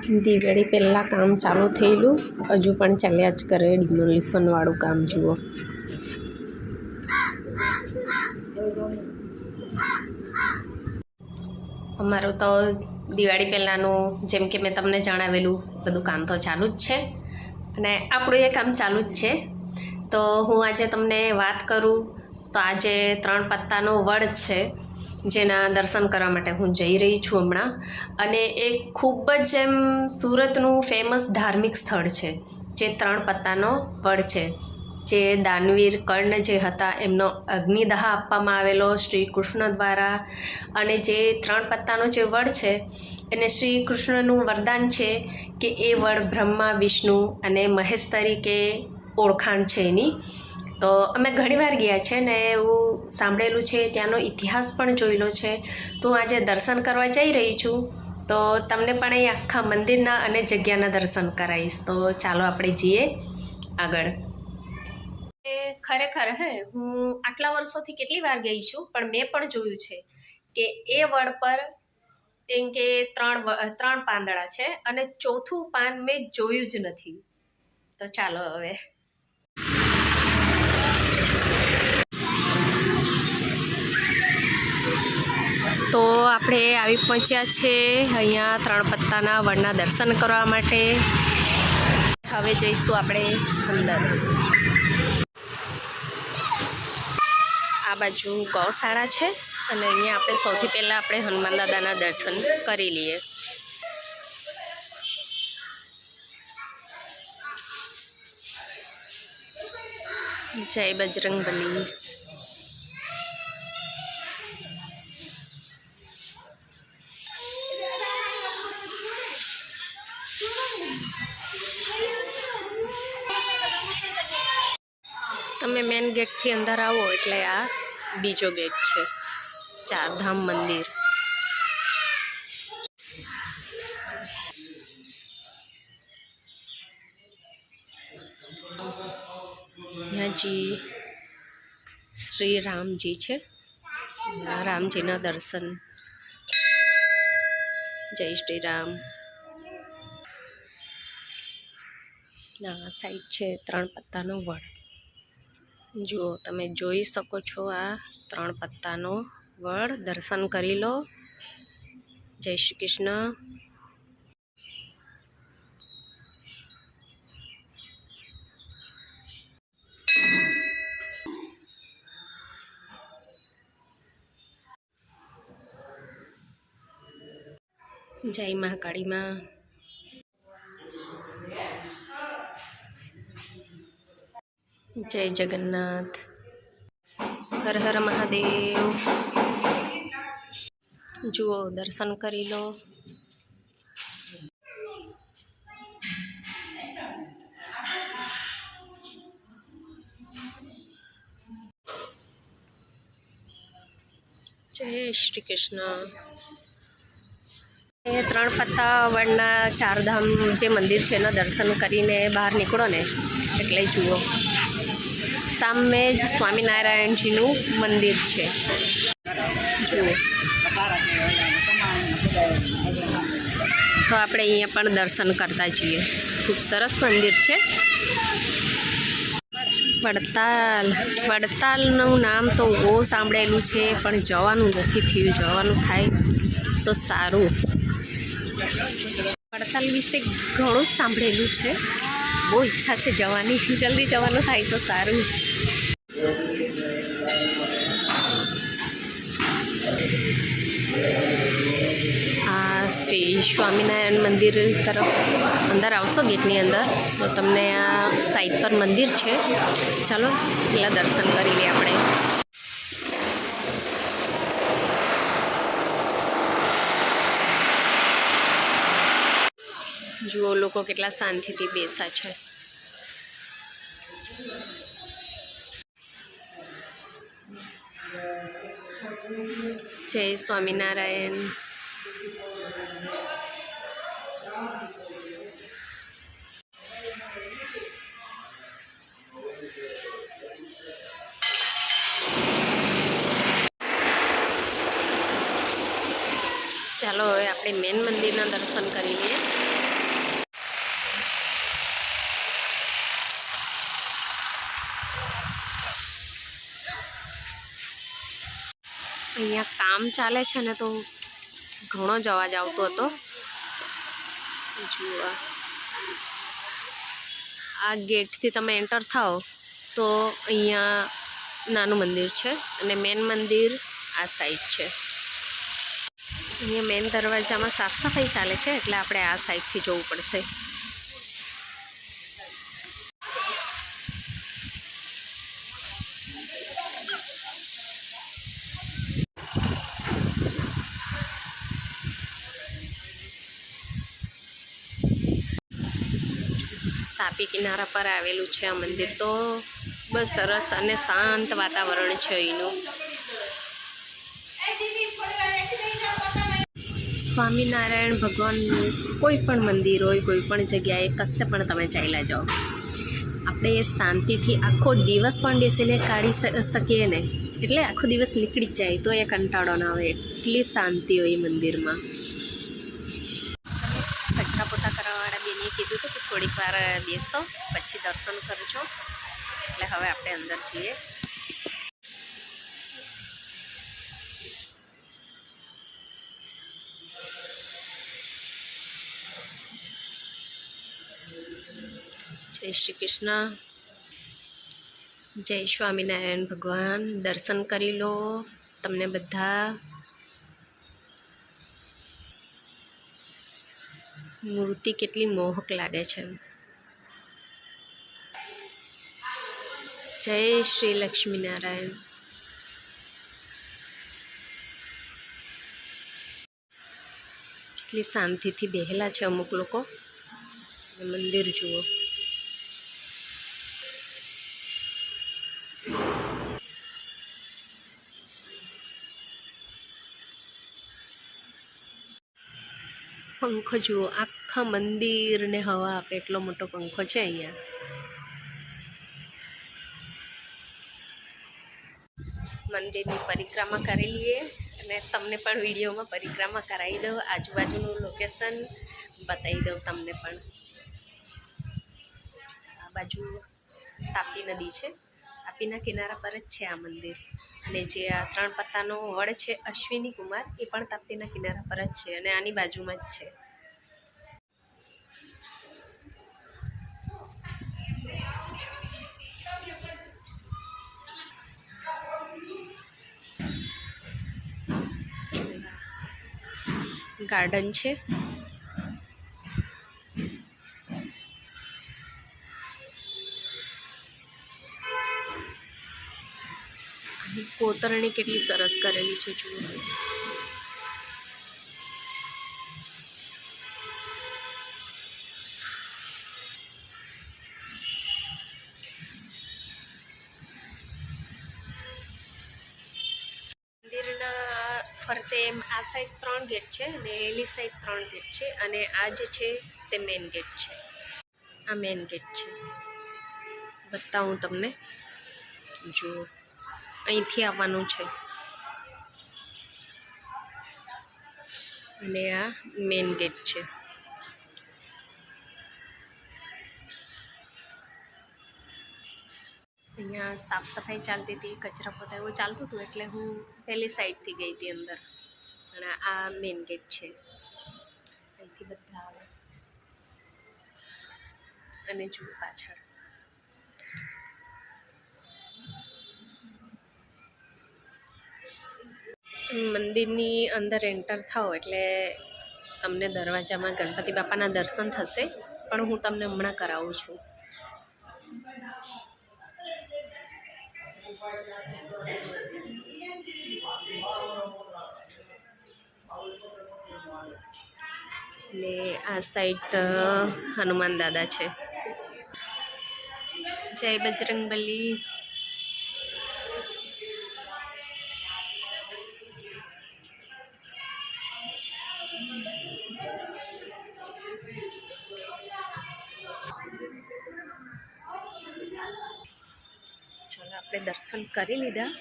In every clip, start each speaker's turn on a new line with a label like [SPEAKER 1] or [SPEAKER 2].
[SPEAKER 1] દિવાળી પહેલાં કામ ચાલુ થયેલું, હજુ પણ ચાલ્યા જ કરે ડિમોલિશનવાળું કામ. જુઓ, અમારું તો દિવાળી પહેલાંનું જેમ કે મેં તમને જણાવેલું બધું કામ તો ચાલુ જ છે અને આપણું એ કામ ચાલુ જ છે. તો હું આજે તમને વાત કરું તો આજે 3 પત્તાનો વડ છે, જેના દર્શન કરવા માટે હું જઈ રહી છું હમણાં. અને એ ખૂબ જ એમ સુરતનું ફેમસ ધાર્મિક સ્થળ છે, જે 3 પત્તાનો વડ છે. જે દાનવીર કર્ણ જે હતા એમનો અગ્નિદાહ આપવામાં આવેલો શ્રી કૃષ્ણ દ્વારા. અને જે 3 પત્તાનો જે વડ છે એને શ્રી કૃષ્ણનું વરદાન છે કે એ વડ બ્રહ્મા, વિષ્ણુ અને મહેશ તરીકે ઓળખાણ છે એની. તો અમે ઘણીવાર ગયા છે ને એવું સાંભળેલું છે, ત્યાંનો ઇતિહાસ પણ જોયેલો છે. તો હું આજે દર્શન કરવા જઈ રહી છું, તો તમને પણ એ આખા મંદિરના અને જગ્યાના દર્શન કરાવીશ. તો ચાલો આપણે જઈએ આગળ. ખરેખર હું આટલા વર્ષોથી કેટલી વાર ગઈ છું, પણ મેં પણ જોયું છે કે એ વડ પર એમ કે 3 પાંદડા છે અને 4થું પાન મેં જોયું જ નથી. તો ચાલો હવે. તો આપણે આવી પહોંચ્યા છે અહીંયા 3 પત્તાના વડના દર્શન કરવા માટે. હવે જઈશું આપણે અંદર. આ બાજુ ગૌશાળા છે અને અહીંયા આપણે સૌથી પહેલાં આપણે હનુમાન દાદાના દર્શન કરી લઈએ. જય બજરંગબલી. તમે મેન ગેટથી અંદર આવો એટલે આ બીજો ગેટ છે, ચારધામ મંદિર. અહીંયાજી શ્રી રામજી છે, રામજીના દર્શન. જય શ્રી રામ. આ સાઈડ છે 3 પત્તાનો વડ. જુઓ, તમે જોઈ શકો છો આ 3 પત્તાનો વડ. દર્શન કરી લો. જય શ્રી કૃષ્ણ. જય મહાકાળી માં. જય જગન્નાથ. હર હર મહાદેવ. જુઓ, દર્શન કરી લો. જય શ્રી કૃષ્ણ. 3 પત્તા વડના ચારધામ જે મંદિર છે એના દર્શન કરીને બહાર નીકળો ને એટલે જુઓ સામે જ સ્વામિનારાયણજીનું મંદિર છે. જુઓ, તો આપણે અહીંયા પણ દર્શન કરતા જઈએ. ખૂબ સરસ મંદિર છે. વડતાલનું નામ તો બહુ સાંભળેલું છે, પણ જવાનું નથી થયું. જવાનું થાય તો સારું. વડતાલ વિશે ઘણું સાંભળેલું છે, બહુ ઈચ્છા છે જવાની. જલ્દી જવાનું થાય તો સારું. આ શ્રી સ્વામિનારાયણ મંદિર તરફ અંદર આવશો ગેટની અંદર તો તમને આ સાઈડ પર મંદિર છે. ચાલો પહેલાં દર્શન કરી લઈએ આપણે. જુઓ, લોકો કેટલા શાંતિથી બેસા છે. જય સ્વામિનારાયણ. ચાલો હવે આપણે મેન મંદિરના દર્શન કરી લઈએ. અહીંયા કામ ચાલે છે ને તો ઘણો જ અવાજ આવતો હતો. જુઓ આ ગેટથી તમે એન્ટર થાઓ તો અહીંયા નાનું મંદિર છે અને મેન મંદિર આ સાઈડ છે. અહીંયા મેન દરવાજામાં સાફ સફાઈ ચાલે છે એટલે આપણે આ સાઈડથી જવું પડશે. તાપી કિનારા પર આવેલું છે આ મંદિર. તો બસ સરસ અને શાંત વાતાવરણ છે અહીંનું. સ્વામિનારાયણ ભગવાનનું કોઈ પણ મંદિર હોય, કોઈ પણ જગ્યાએ કશે પણ તમે ચાલ્યા જાઓ, આપણે એ શાંતિથી આખો દિવસ પણ બેસીને કાઢી શકીએ ને, એટલે આખો દિવસ નીકળી જ જાય તો એ કંટાળો ના આવે, એટલી શાંતિ હોય મંદિરમાં. કચરા પોતા કરવાવાળા બેને કીધું હતું કે થોડીક વાર બેસો પછી દર્શન કરજો, એટલે હવે આપણે અંદર જઈએ. જય શ્રી કૃષ્ણ, જય સ્વામિનારાયણ ભગવાન. દર્શન કરી લો તમને બધા. મૂર્તિ કેટલી મોહક લાગે છે. જય શ્રી લક્ષ્મીનારાયણ. કેટલી શાંતિથી બેહેલા છે અમુક લોકો. મંદિર જુઓ. પંખો જુઓ, આખા મંદિરને હવા આપે એટલો મોટો પંખો છે અહીંયા. મંદિરની પરિક્રમા કરી લઈએ અને તમને પણ વિડીયોમાં પરિક્રમા કરાવી દઉં, આજુબાજુનું લોકેશન બતાવી દઉં તમને પણ. આ બાજુ તાપી નદી છે, તાપીના કિનારા પર જ છે આ મંદિર. અને જે આ 3 પત્તાનો વડ છે અશ્વિની કુમાર, એ પણ તાપીના કિનારા પર જ છે અને આની બાજુમાં જ છે. ગાર્ડન છે. કોતરણી કેટલી સરસ કરેલી છે જુઓ. મંદિરના ફરતે આ સાઈડ 3 ગેટ છે અને એલી સાઈડ 3 ગેટ છે અને આ જે છે તે મેન ગેટ છે. આ મેન ગેટ છે, બતાવું તમને. જુઓ અહીંથી આવવાનું છે અને આ મેન ગેટ છે. અહીંયા સાફ સફાઈ ચાલતી હતી, કચરા પોતા એવું ચાલતું હતું એટલે હું પહેલી સાઈડથી ગઈ હતી અંદર. અને આ મેન ગેટ છે, અહીંથી બધા આવે. અને જુઓ પાછળ મંદિરની અંદર એન્ટર થાઓ એટલે તમને દરવાજામાં ગણપતિ બાપાના દર્શન થશે, પણ હું તમને હમણાં કરાવું છું. ને આ સાઈડ હનુમાન દાદા છે. જય બજરંગબલી. ચાલો આપણે દર્શન કરી લીધા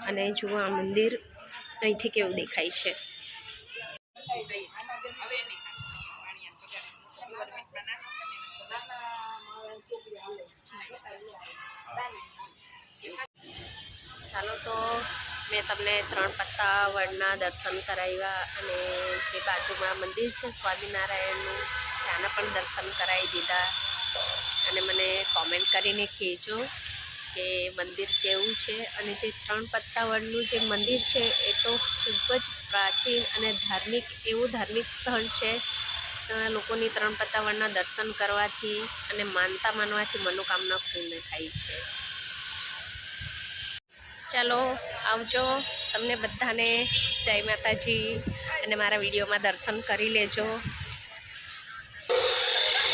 [SPEAKER 1] અને જુઓ આ મંદિર અહીંથી કેવું દેખાય છે. ચાલો તો મેં તમને 3 પત્તા વડના દર્શન કરાવ્યા અને જે બાજુમાં મંદિર છે સ્વામિનારાયણનું ત્યાંના પણ દર્શન કરાવી દીધા. અને મને કોમેન્ટ કરીને કહેજો કે મંદિર કેવું છે. અને જે 3 પત્તા વડનું જે મંદિર છે એ તો ખૂબ જ પ્રાચીન અને એવું ધાર્મિક સ્થળ છે. લોકોની 3 પત્તા વડના દર્શન કરવાથી અને માનતા માનવાથી મનોકામના પૂર્ણ થાય છે. ચાલો આવજો, તમને બધાને જય માતાજી અને મારા વિડીયોમાં દર્શન કરી લેજો.